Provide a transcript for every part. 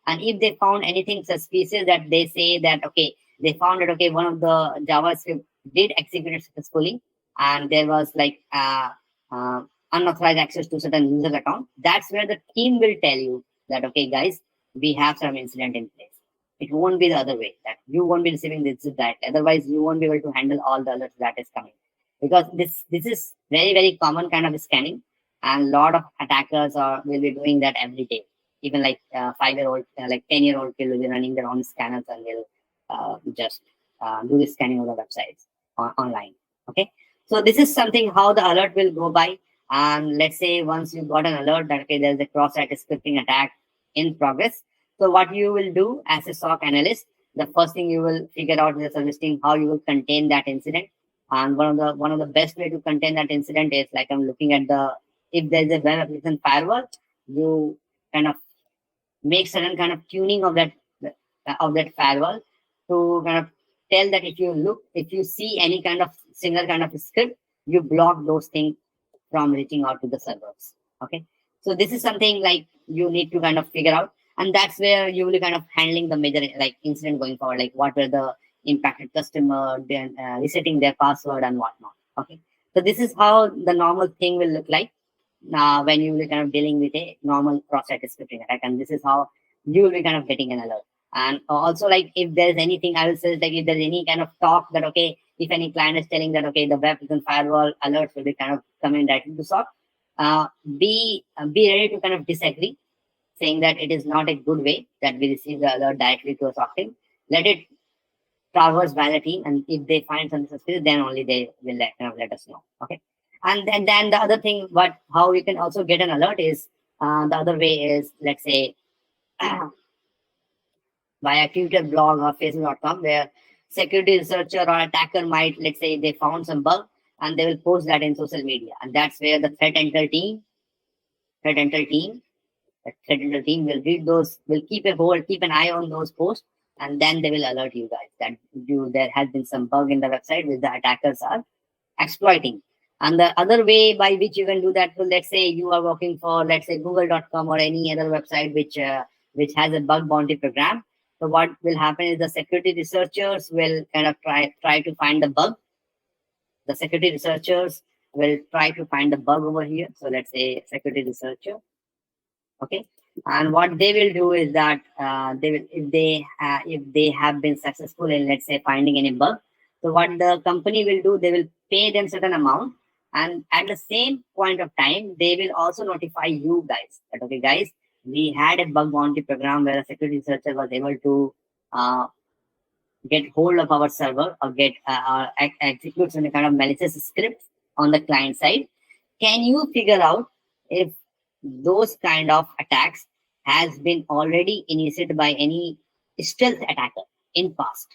And if they found anything suspicious, that they say that, okay, they found that, okay, one of the JavaScript did execute it successfully, and there was like uh, unauthorized access to certain user account, that's where the team will tell you that, okay, guys, we have some incident in place. It won't be the other way, that you won't be receiving this, that. Otherwise, you won't be able to handle all the alerts that is coming. Because this is very, very common kind of scanning, and a lot of attackers will be doing that every day. Even like 5-year-old, like 10-year-old kid will be running their own scanners, and they'll just do the scanning of the websites online. Okay, so this is something how the alert will go by. And let's say once you got an alert that, okay, there's a cross-site scripting attack in progress. So what you will do as a SOC analyst, the first thing you will figure out is suggesting how you will contain that incident. And one of the best way to contain that incident is, like, I'm looking at if there's a web application firewall, you kind of make certain kind of tuning of that firewall to kind of tell that if you see any kind of similar kind of script, you block those things from reaching out to the servers. Okay, so this is something like you need to kind of figure out, and that's where you will be kind of handling the major like incident going forward, like what were the impacted customer, then resetting their password and whatnot. Okay, so this is how the normal thing will look like when you will be kind of dealing with a normal cross-site scripting attack, and this is how you will be kind of getting an alert. And also, like, if there's anything, I will say, like, if there's any kind of talk that, okay, if any client is telling that, okay, the web application firewall alerts will be kind of coming directly to SOC, be ready to kind of disagree, saying that it is not a good way that we receive the alert directly to a SOC team. Let it traverse by the team, and if they find something suspicious, then only they will let us know. Okay, and then the other thing, how we can also get an alert is the other way is, let's say, via Twitter blog or Facebook.com, where security researcher or attacker might, let's say, they found some bug and they will post that in social media, and that's where the threat intel team will read those, will keep an eye on those posts, and then they will alert you guys that there has been some bug in the website which the attackers are exploiting. And the other way by which you can do that, well, let's say you are working for, let's say, Google.com or any other website which has a bug bounty program. So what will happen is the security researchers will kind of try to find the bug. The security researchers will try to find the bug over here. So let's say security researcher. Okay, and what they will do is that they will, if they have been successful in, let's say, finding any bug, so what the company will do, they will pay them certain amount, and at the same point of time, they will also notify you guys that, okay, guys, we had a bug bounty program where a security researcher was able to get hold of our server or execute some kind of malicious script on the client side. Can you figure out if those kind of attacks has been already initiated by any stealth attacker in past?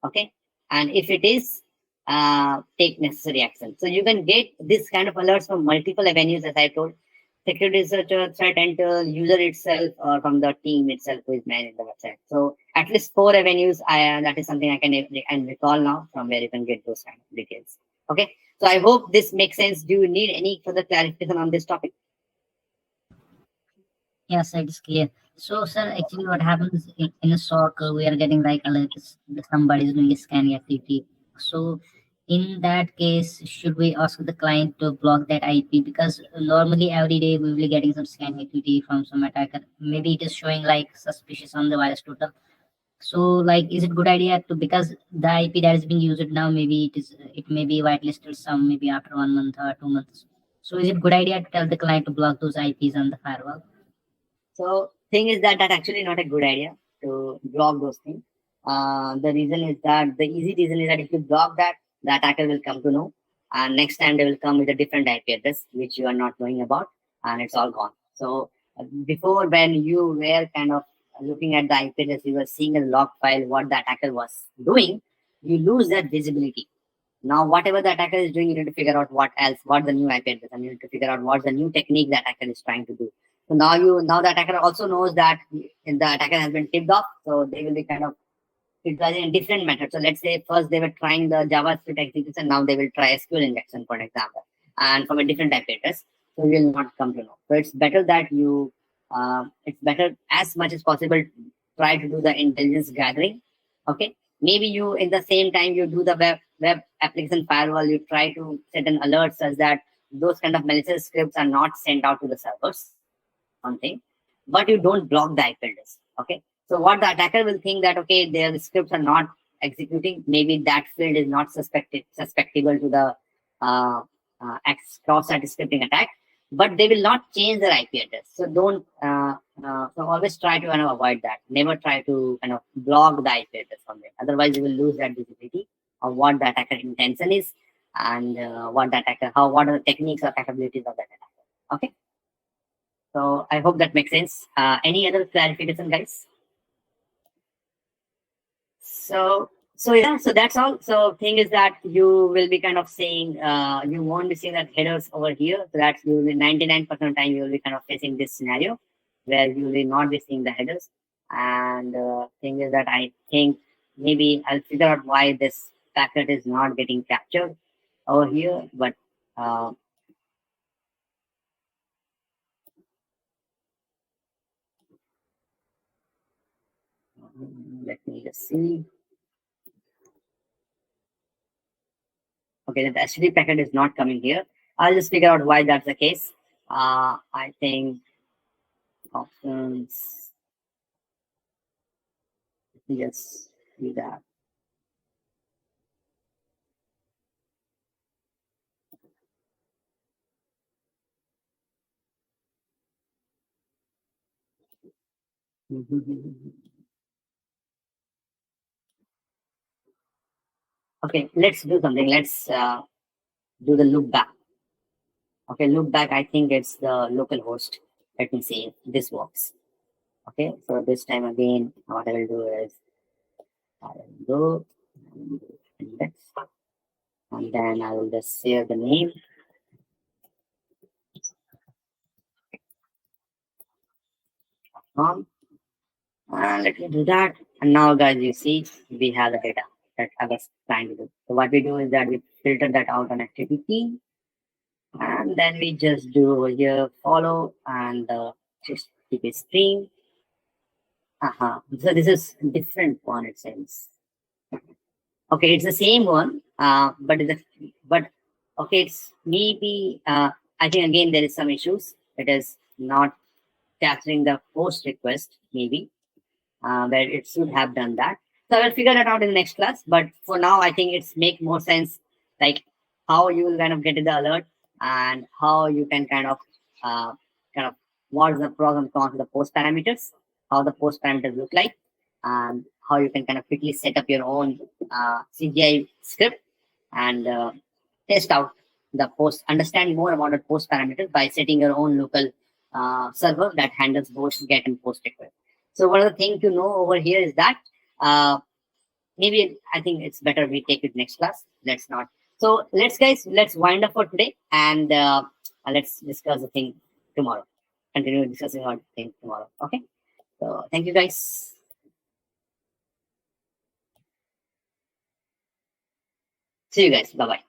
Okay, and if it is, take necessary action. So you can get this kind of alerts from multiple avenues, as I told: security researcher, threat intel, user itself, or from the team itself who is managing the website. So at least 4 avenues. That is something I can recall now, from where you can get those kind of details. Okay, so I hope this makes sense. Do you need any further clarification on this topic? Yes, it's clear. So, sir, actually, what happens in a SOC, we are getting like somebody is doing a scanning activity. So, in that case, should we ask the client to block that IP? Because normally every day we will be getting some scanning activity from some attacker. Maybe it is showing like suspicious on the virus total. So, like, is it good idea to, because the IP that is being used now, maybe it may be whitelisted some maybe after 1 month or 2 months. So, is it good idea to tell the client to block those IPs on the firewall? So thing is that actually not a good idea to block those things. The reason is that the easy reason is that if you block that, the attacker will come to know, and next time they will come with a different IP address which you are not knowing about, and it's all gone. So before, when you were kind of looking at the IP address, you were seeing a log file what the attacker was doing, you lose that visibility. Now, whatever the attacker is doing, you need to figure out what the new IP address, and you need to figure out what's the new technique the attacker is trying to do. So now the attacker also knows that the attacker has been tipped off, so they will be kind of utilizing a different method. So let's say first they were trying the JavaScript execution, now they will try SQL injection, for example, and from a different IP address. So you will not come to know. So it's better that it's better as much as possible try to do the intelligence gathering. Okay, maybe you in the same time you do the web application firewall, you try to set an alert such that those kind of malicious scripts are not sent out to the servers, one thing, but you don't block the IP address. Okay, so what the attacker will think that, okay, their scripts are not executing, maybe that field is not susceptible to the cross-site scripting attack, but they will not change their IP address. So don't so always try to kind of avoid that. Never try to kind of block the IP address from there. Otherwise, you will lose that visibility of what the attacker intention is and what are the techniques or capabilities of that attacker. Okay. So I hope that makes sense. Any other clarification, guys? So yeah, so that's all. So thing is that you will be kind of saying you won't be seeing that headers over here. So that's you will be 99% of the time you will be kind of facing this scenario where you will not be seeing the headers. And thing is that I think maybe I'll figure out why this packet is not getting captured over here, but let me just see. Okay, the HTTP packet is not coming here. I'll just figure out why that's the case. I think options. Yes, see that. Okay, let's do something. Let's do the loop back. Okay, loop back. I think it's the local host. Let me see if this works. Okay, so this time again, what I will do is I will go and index, and then I will just share the name. And let me do that. And now, guys, you see we have the data that I was trying to do. So what we do is that we filter that out on HTTP, and then we just do over here follow and just keep a stream. So this is a different one, it seems. Okay, it's the same one, but okay, it's maybe I think again there is some issues. It is not capturing the post request, maybe where it should have done that. So I will figure that out in the next class. But for now, I think it's make more sense, like how you will kind of get the alert and how you can kind of what's the pros and cons of the post parameters, how the post parameters look like, and how you can kind of quickly set up your own CGI script and test out the post, understand more about the post parameters by setting your own local server that handles both get and post requests. So one of the things to know over here is that maybe I think it's better we take it next class. Let's not. So let's wind up for today and let's discuss the thing tomorrow. Continue discussing our thing tomorrow. Okay. So thank you guys. See you guys. Bye bye.